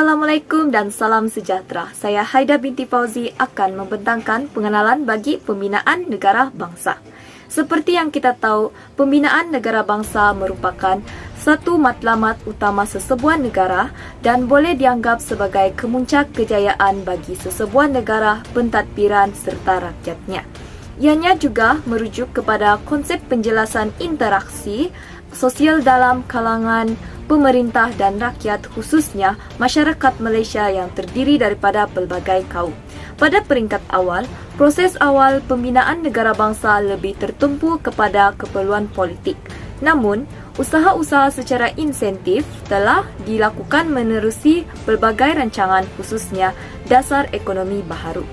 Assalamualaikum dan salam sejahtera. Saya Haida binti Fauzi akan membentangkan pengenalan bagi pembinaan negara bangsa. Seperti yang kita tahu, pembinaan negara bangsa merupakan satu matlamat utama sesebuah negara dan boleh dianggap sebagai kemuncak kejayaan bagi sesebuah negara, pentadbiran serta rakyatnya. Ianya juga merujuk kepada konsep penjelasan interaksi sosial dalam kalangan pemerintah dan rakyat, khususnya masyarakat Malaysia yang terdiri daripada pelbagai kaum. Pada peringkat awal, proses awal pembinaan negara bangsa lebih tertumpu kepada keperluan politik. Namun, usaha-usaha secara insentif telah dilakukan menerusi pelbagai rancangan, khususnya dasar ekonomi baharu.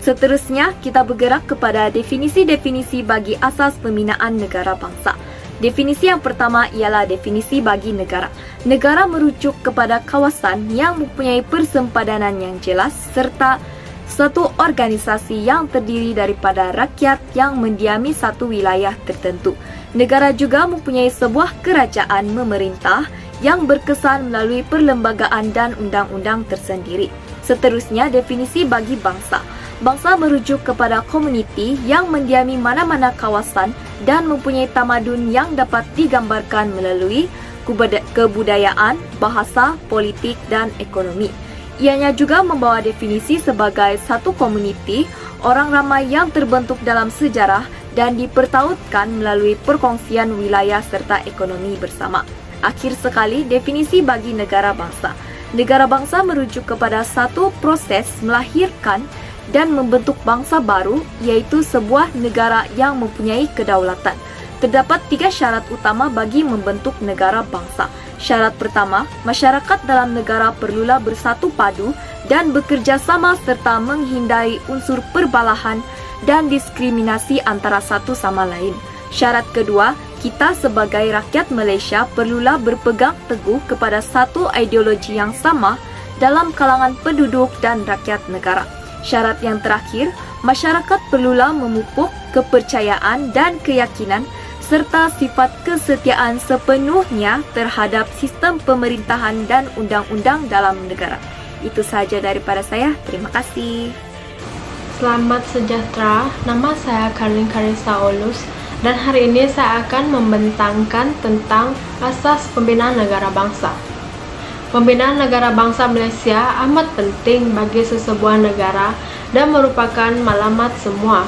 Seterusnya, kita bergerak kepada definisi-definisi bagi asas pembinaan negara bangsa. Definisi yang pertama ialah definisi bagi negara. Negara merujuk kepada kawasan yang mempunyai persempadanan yang jelas serta satu organisasi yang terdiri daripada rakyat yang mendiami satu wilayah tertentu. Negara juga mempunyai sebuah kerajaan memerintah yang berkesan melalui perlembagaan dan undang-undang tersendiri. Seterusnya, definisi bagi bangsa. Bangsa merujuk kepada komuniti yang mendiami mana-mana kawasan dan mempunyai tamadun yang dapat digambarkan melalui kebudayaan, bahasa, politik dan ekonomi. Ianya juga membawa definisi sebagai satu komuniti, orang ramai yang terbentuk dalam sejarah dan dipertautkan melalui perkongsian wilayah serta ekonomi bersama. Akhir sekali, definisi bagi negara bangsa. Negara bangsa merujuk kepada satu proses melahirkan dan membentuk bangsa baru, iaitu sebuah negara yang mempunyai kedaulatan. Terdapat 3 syarat utama bagi membentuk negara bangsa. Syarat pertama, masyarakat dalam negara perlulah bersatu padu dan bekerja sama serta menghindari unsur perbalahan dan diskriminasi antara satu sama lain. Syarat kedua, kita sebagai rakyat Malaysia perlulah berpegang teguh kepada satu ideologi yang sama dalam kalangan penduduk dan rakyat negara. Syarat yang terakhir, masyarakat perlulah memupuk kepercayaan dan keyakinan serta sifat kesetiaan sepenuhnya terhadap sistem pemerintahan dan undang-undang dalam negara. Itu sahaja daripada saya. Terima kasih. Selamat sejahtera, nama saya Karlin Karissa Olus dan hari ini saya akan membentangkan tentang asas pembinaan negara bangsa. Pembinaan negara bangsa Malaysia amat penting bagi sesebuah negara dan merupakan matlamat semua.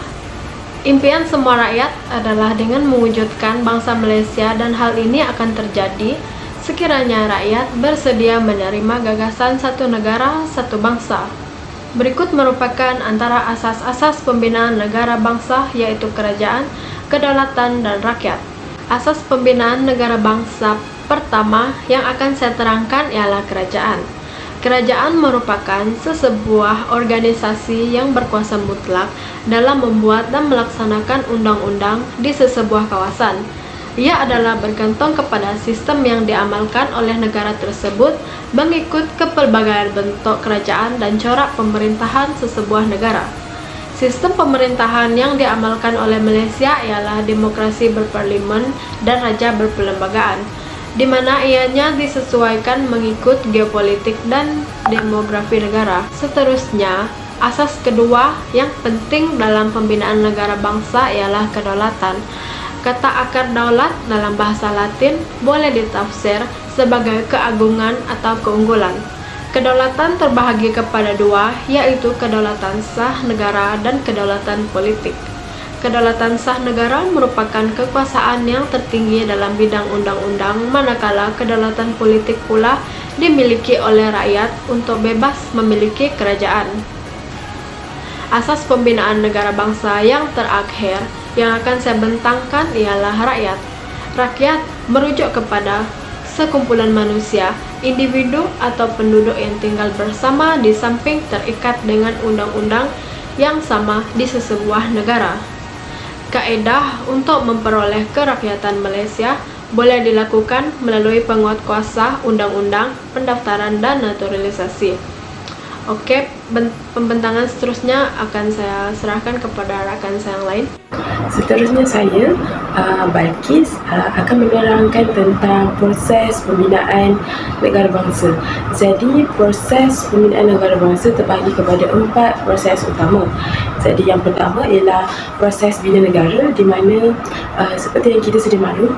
Impian semua rakyat adalah dengan mewujudkan bangsa Malaysia dan hal ini akan terjadi sekiranya rakyat bersedia menerima gagasan satu negara, satu bangsa. Berikut merupakan antara asas-asas pembinaan negara bangsa, yaitu kerajaan, kedaulatan, dan rakyat. Asas pembinaan negara bangsa pertama yang akan saya terangkan ialah kerajaan. Kerajaan merupakan sesebuah organisasi yang berkuasa mutlak dalam membuat dan melaksanakan undang-undang di sesebuah kawasan. Ia adalah bergantung kepada sistem yang diamalkan oleh negara tersebut mengikut kepelbagaian bentuk kerajaan dan corak pemerintahan sesebuah negara. Sistem pemerintahan yang diamalkan oleh Malaysia ialah demokrasi berparlimen dan raja berperlembagaan, di mana ianya disesuaikan mengikut geopolitik dan demografi negara. Seterusnya, asas kedua yang penting dalam pembinaan negara bangsa ialah kedaulatan. Kata akar daulat dalam bahasa Latin boleh ditafsir sebagai keagungan atau keunggulan. Kedaulatan terbahagi kepada dua, yaitu kedaulatan sah negara dan kedaulatan politik. Kedaulatan sah negara merupakan kekuasaan yang tertinggi dalam bidang undang-undang, manakala kedaulatan politik pula dimiliki oleh rakyat untuk bebas memiliki kerajaan. Asas pembinaan negara bangsa yang terakhir yang akan saya bentangkan ialah rakyat. Rakyat merujuk kepada sekumpulan manusia, individu atau penduduk yang tinggal bersama di samping terikat dengan undang-undang yang sama di sesebuah negara. Kaedah untuk memperoleh kerakyatan Malaysia boleh dilakukan melalui penguatkuasa undang-undang, pendaftaran dan naturalisasi. Oke, pembentangan seterusnya akan saya serahkan kepada rakan saya yang lain. Seterusnya saya, Balkis, akan menerangkan tentang proses pembinaan negara bangsa. Jadi, proses pembinaan negara bangsa terbahagi kepada 4 proses utama. Jadi, yang pertama ialah proses bina negara, di mana seperti yang kita sedia maklum,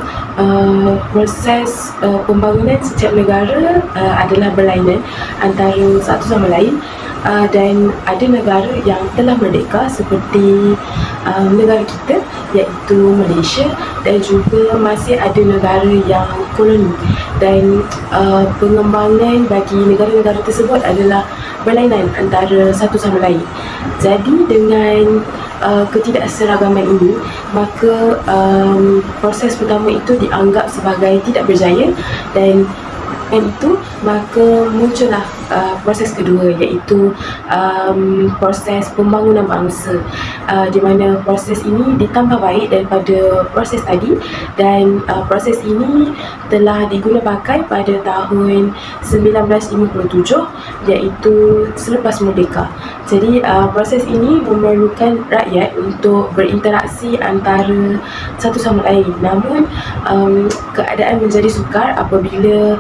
proses pembangunan setiap negara adalah berlainan antara satu sama lain. Dan ada negara yang telah merdeka seperti negara kita, iaitu Malaysia, dan juga masih ada negara yang koloni, dan pengembangan bagi negara-negara tersebut adalah berlainan antara satu sama lain. Jadi dengan ketidakseragaman ini, maka proses pertama itu dianggap sebagai tidak berjaya, dan itu maka muncullah proses kedua, iaitu proses pembangunan bangsa, di mana proses ini ditambah baik daripada proses tadi, dan proses ini telah diguna pakai pada tahun 1957, iaitu selepas merdeka. Jadi proses ini memerlukan rakyat untuk berinteraksi antara satu sama lain. Namun keadaan menjadi sukar apabila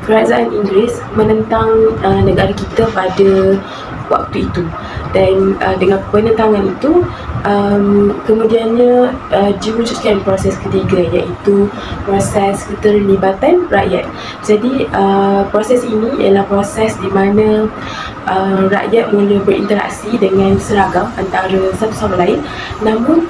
kerajaan Inggeris menentang negara kita pada waktu itu, dan dengan penentangan itu kemudiannya diwujudkan proses ketiga, iaitu proses keterlibatan rakyat. Jadi proses ini ialah proses di mana rakyat mula berinteraksi dengan seragam antara satu sama lain. Namun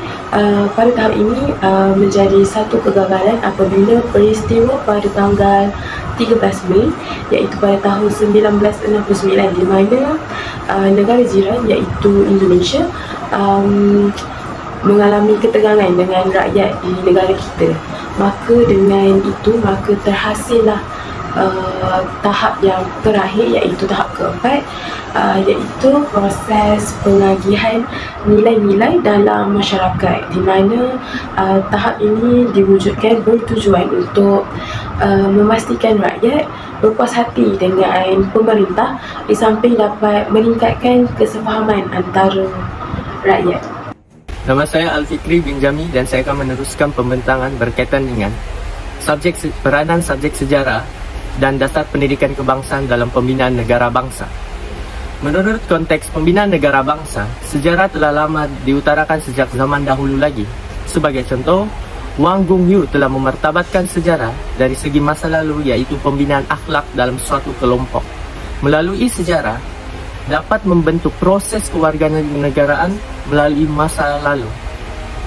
pada tahap ini menjadi satu kegagalan apabila peristiwa pada tanggal 13 Mei, iaitu pada tahun 1969, di mana negara jiran iaitu Indonesia mengalami ketegangan dengan rakyat di negara kita. Maka dengan itu terhasillah tahap yang terakhir, iaitu tahap keempat, iaitu proses pengagihan nilai-nilai dalam masyarakat, di mana tahap ini diwujudkan bertujuan untuk memastikan rakyat berpuas hati dengan pemerintah, di samping dapat meningkatkan kesefahaman antara rakyat. Nama saya Al-Fikri bin Jami, dan saya akan meneruskan pembentangan berkaitan dengan peranan subjek sejarah dan dasar pendidikan kebangsaan dalam pembinaan negara bangsa. Menurut konteks pembinaan negara bangsa, sejarah telah lama diutarakan sejak zaman dahulu lagi. Sebagai contoh, Wang Gungyu telah memartabatkan sejarah dari segi masa lalu, iaitu pembinaan akhlak dalam suatu kelompok. Melalui sejarah, dapat membentuk proses kewarganegaraan melalui masa lalu,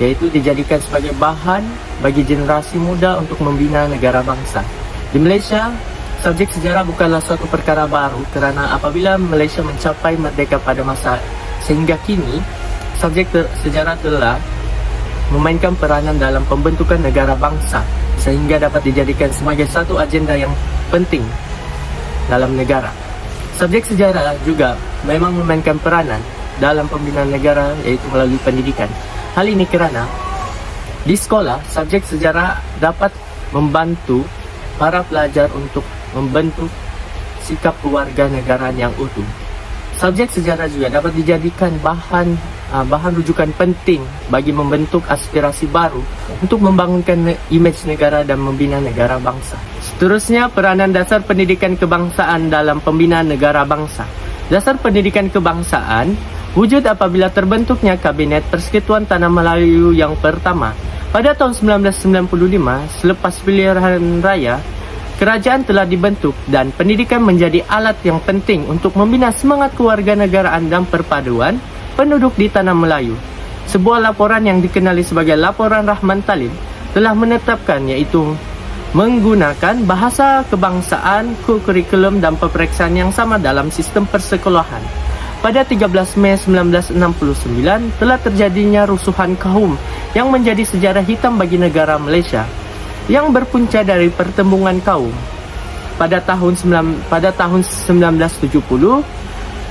iaitu dijadikan sebagai bahan bagi generasi muda untuk membina negara bangsa. Di Malaysia, subjek sejarah bukanlah suatu perkara baru, kerana apabila Malaysia mencapai merdeka pada masa sehingga kini, subjek sejarah telah memainkan peranan dalam pembentukan negara bangsa, sehingga dapat dijadikan sebagai satu agenda yang penting dalam negara. Subjek sejarah juga memang memainkan peranan dalam pembinaan negara, iaitu melalui pendidikan. Hal ini kerana di sekolah, subjek sejarah dapat membantu para pelajar untuk membentuk sikap kewarganegaraan yang utuh. Subjek sejarah juga dapat dijadikan bahan rujukan penting bagi membentuk aspirasi baru untuk membangunkan imej negara dan membina negara bangsa. Seterusnya, peranan dasar pendidikan kebangsaan dalam pembinaan negara bangsa. Dasar pendidikan kebangsaan wujud apabila terbentuknya Kabinet Persekutuan Tanah Melayu yang pertama. Pada tahun 1995, selepas pilihan raya, kerajaan telah dibentuk dan pendidikan menjadi alat yang penting untuk membina semangat kewarganegaraan dan perpaduan penduduk di Tanah Melayu. Sebuah laporan yang dikenali sebagai Laporan Rahman Talib telah menetapkan, iaitu menggunakan bahasa kebangsaan, kurikulum dan peperiksaan yang sama dalam sistem persekolahan. Pada 13 Mei 1969 telah terjadinya rusuhan kaum yang menjadi sejarah hitam bagi negara Malaysia, yang berpunca dari pertembungan kaum. Pada tahun 1970,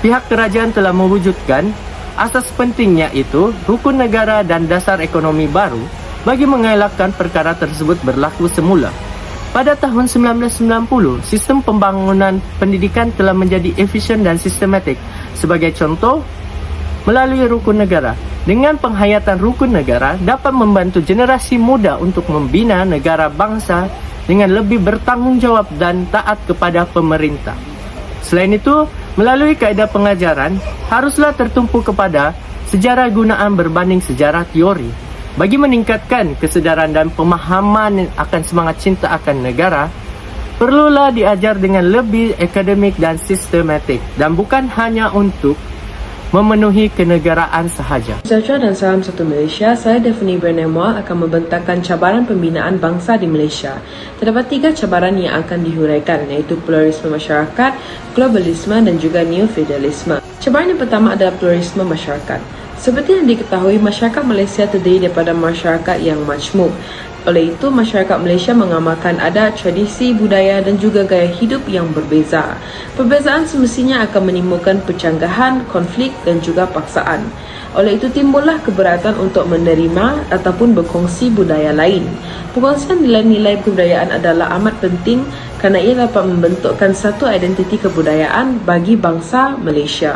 pihak kerajaan telah mewujudkan asas penting, iaitu rukun negara dan dasar ekonomi baru bagi mengelakkan perkara tersebut berlaku semula. Pada tahun 1990, sistem pembangunan pendidikan telah menjadi efisien dan sistematik. Sebagai contoh, melalui rukun negara. Dengan penghayatan rukun negara dapat membantu generasi muda untuk membina negara bangsa dengan lebih bertanggungjawab dan taat kepada pemerintah. Selain itu, melalui kaedah pengajaran haruslah tertumpu kepada sejarah gunaan berbanding sejarah teori. Bagi meningkatkan kesedaran dan pemahaman akan semangat cinta akan negara, perlulah diajar dengan lebih akademik dan sistematik dan bukan hanya untuk memenuhi kenegaraan sahaja. Sejahtera dan salam satu Malaysia, saya Daphne Bernemoa akan membentangkan cabaran pembinaan bangsa di Malaysia. Terdapat 3 cabaran yang akan dihuraikan, iaitu pluralisme masyarakat, globalisme dan juga neofeudalisme. Cabaran yang pertama adalah pluralisme masyarakat. Seperti yang diketahui, masyarakat Malaysia terdiri daripada masyarakat yang majmuk. Oleh itu, masyarakat Malaysia mengamalkan adat, tradisi, budaya dan juga gaya hidup yang berbeza. Perbezaan semestinya akan menimbulkan percanggahan, konflik dan juga paksaan. Oleh itu, timbullah keberatan untuk menerima ataupun berkongsi budaya lain. Perkongsian nilai-nilai kebudayaan adalah amat penting kerana ia dapat membentukkan satu identiti kebudayaan bagi bangsa Malaysia.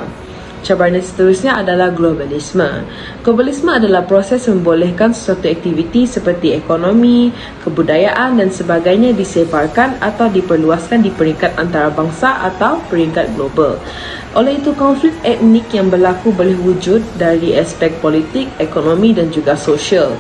Cabaran seterusnya adalah globalisme. Globalisme adalah proses membolehkan sesuatu aktiviti seperti ekonomi, kebudayaan dan sebagainya disebarkan atau diperluaskan di peringkat antarabangsa atau peringkat global. Oleh itu, konflik etnik yang berlaku boleh wujud dari aspek politik, ekonomi dan juga sosial.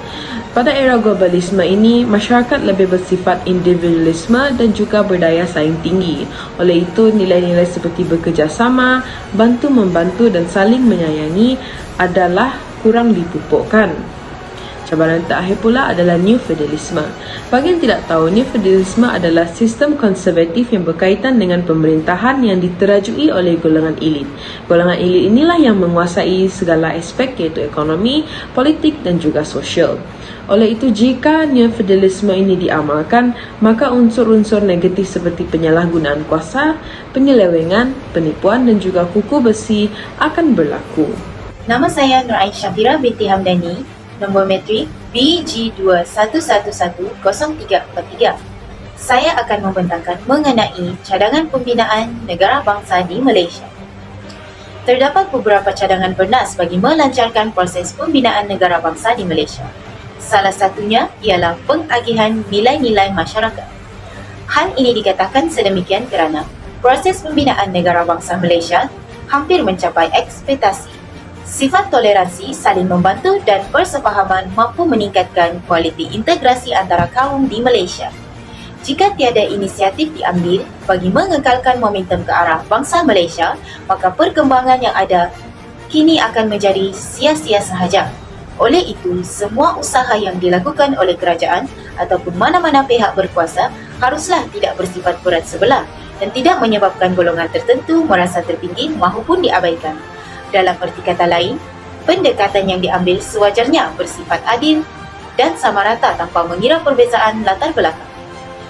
Pada era globalisme ini, masyarakat lebih bersifat individualisme dan juga berdaya saing tinggi. Oleh itu, nilai-nilai seperti bekerjasama, bantu-membantu dan saling menyayangi adalah kurang dipupukkan. Cabaran terakhir pula adalah neofeudalisme. Bagi yang tidak tahu, neofeudalisme adalah sistem konservatif yang berkaitan dengan pemerintahan yang diterajui oleh golongan elit. Golongan elit inilah yang menguasai segala aspek iaitu ekonomi, politik dan juga sosial. Oleh itu, jika neofeudalisme ini diamalkan, maka unsur-unsur negatif seperti penyalahgunaan kuasa, penyelewengan, penipuan dan juga kuku besi akan berlaku. Nama saya Nur Ain Syafira binti Hamdani, nombor metrik BG21110343. Saya akan membentangkan mengenai cadangan pembinaan negara bangsa di Malaysia. Terdapat beberapa cadangan bernas bagi melancarkan proses pembinaan negara bangsa di Malaysia. Salah satunya ialah pengagihan nilai-nilai masyarakat. Hal ini dikatakan sedemikian kerana proses pembinaan negara bangsa Malaysia hampir mencapai ekspektasi. Sifat toleransi, saling membantu dan persefahaman mampu meningkatkan kualiti integrasi antara kaum di Malaysia. Jika tiada inisiatif diambil bagi mengekalkan momentum ke arah bangsa Malaysia, maka perkembangan yang ada kini akan menjadi sia-sia sahaja. Oleh itu, semua usaha yang dilakukan oleh kerajaan ataupun mana-mana pihak berkuasa haruslah tidak bersifat berat sebelah dan tidak menyebabkan golongan tertentu merasa terpinggir maupun diabaikan. Dalam erti kata lain, pendekatan yang diambil sewajarnya bersifat adil dan sama rata tanpa mengira perbezaan latar belakang.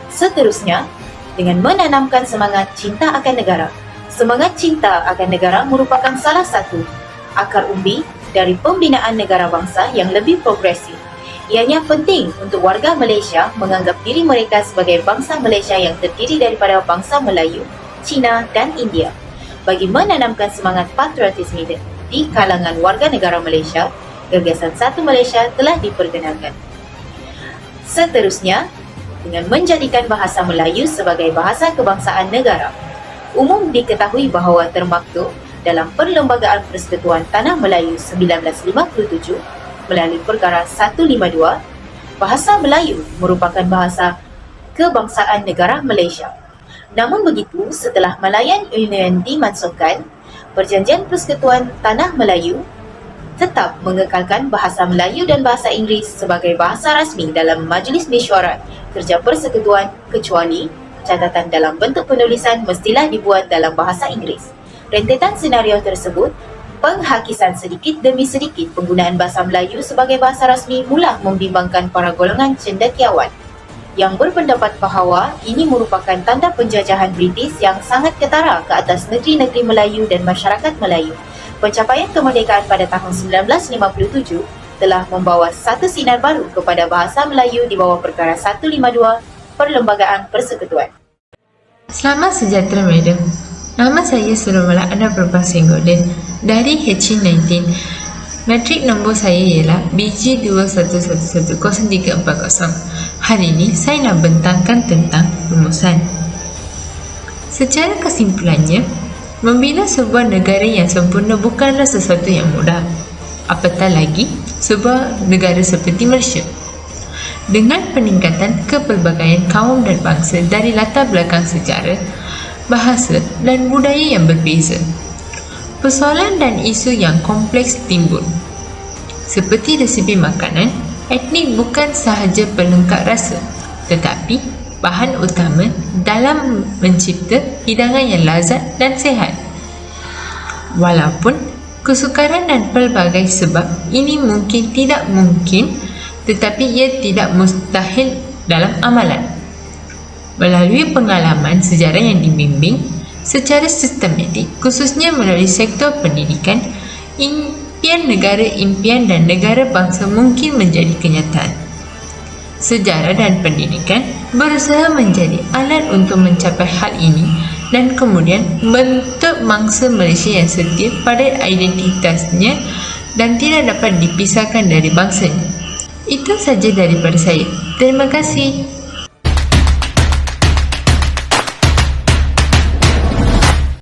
Seterusnya, dengan menanamkan semangat cinta akan negara. Semangat cinta akan negara merupakan salah satu akar umbi dari pembinaan negara bangsa yang lebih progresif. Ianya penting untuk warga Malaysia menganggap diri mereka sebagai bangsa Malaysia yang terdiri daripada bangsa Melayu, Cina dan India. Bagi menanamkan semangat patriotisme di kalangan warga negara Malaysia, gagasan Satu Malaysia telah diperkenalkan. Seterusnya, dengan menjadikan bahasa Melayu sebagai bahasa kebangsaan negara. Umum diketahui bahawa termaktub dalam Perlembagaan Persekutuan Tanah Melayu 1957 melalui Perkara 152, bahasa Melayu merupakan bahasa kebangsaan negara Malaysia. Namun begitu, setelah Malayan Union dimansuhkan, Perjanjian Persekutuan Tanah Melayu tetap mengekalkan bahasa Melayu dan bahasa Inggeris sebagai bahasa rasmi dalam Majlis Mesyuarat Kerja Persekutuan, kecuali catatan dalam bentuk penulisan mestilah dibuat dalam bahasa Inggeris. Rentetan senario tersebut, penghakisan sedikit demi sedikit penggunaan bahasa Melayu sebagai bahasa rasmi mula membimbangkan para golongan cendekiawan yang berpendapat bahawa ini merupakan tanda penjajahan British yang sangat ketara ke atas negeri-negeri Melayu dan masyarakat Melayu. Pencapaian kemerdekaan pada tahun 1957 telah membawa satu sinar baru kepada bahasa Melayu di bawah Perkara 152 Perlembagaan Persekutuan. Selamat sejahtera, Madam. Nama saya Surumala Ana Prabhas Senggoden dari HC19. Matrik nombor saya ialah BG21110340. Hari ini saya nak bentangkan tentang rumusan. Secara kesimpulannya, membina sebuah negara yang sempurna bukanlah sesuatu yang mudah. Apatah lagi, sebuah negara seperti Malaysia. Dengan peningkatan kepelbagaian kaum dan bangsa dari latar belakang sejarah, bahasa dan budaya yang berbeza, persoalan dan isu yang kompleks timbul. Seperti resipi makanan, etnik bukan sahaja pelengkap rasa, tetapi bahan utama dalam mencipta hidangan yang lazat dan sihat. Walaupun kesukaran dan pelbagai sebab ini mungkin tidak mungkin, tetapi ia tidak mustahil dalam amalan. Melalui pengalaman sejarah yang dibimbing secara sistematik, khususnya melalui sektor pendidikan, impian dan negara bangsa mungkin menjadi kenyataan. Sejarah dan pendidikan berusaha menjadi alat untuk mencapai hal ini dan kemudian bentuk bangsa Malaysia yang setia pada identitasnya dan tidak dapat dipisahkan dari bangsanya. Itu saja daripada saya. Terima kasih.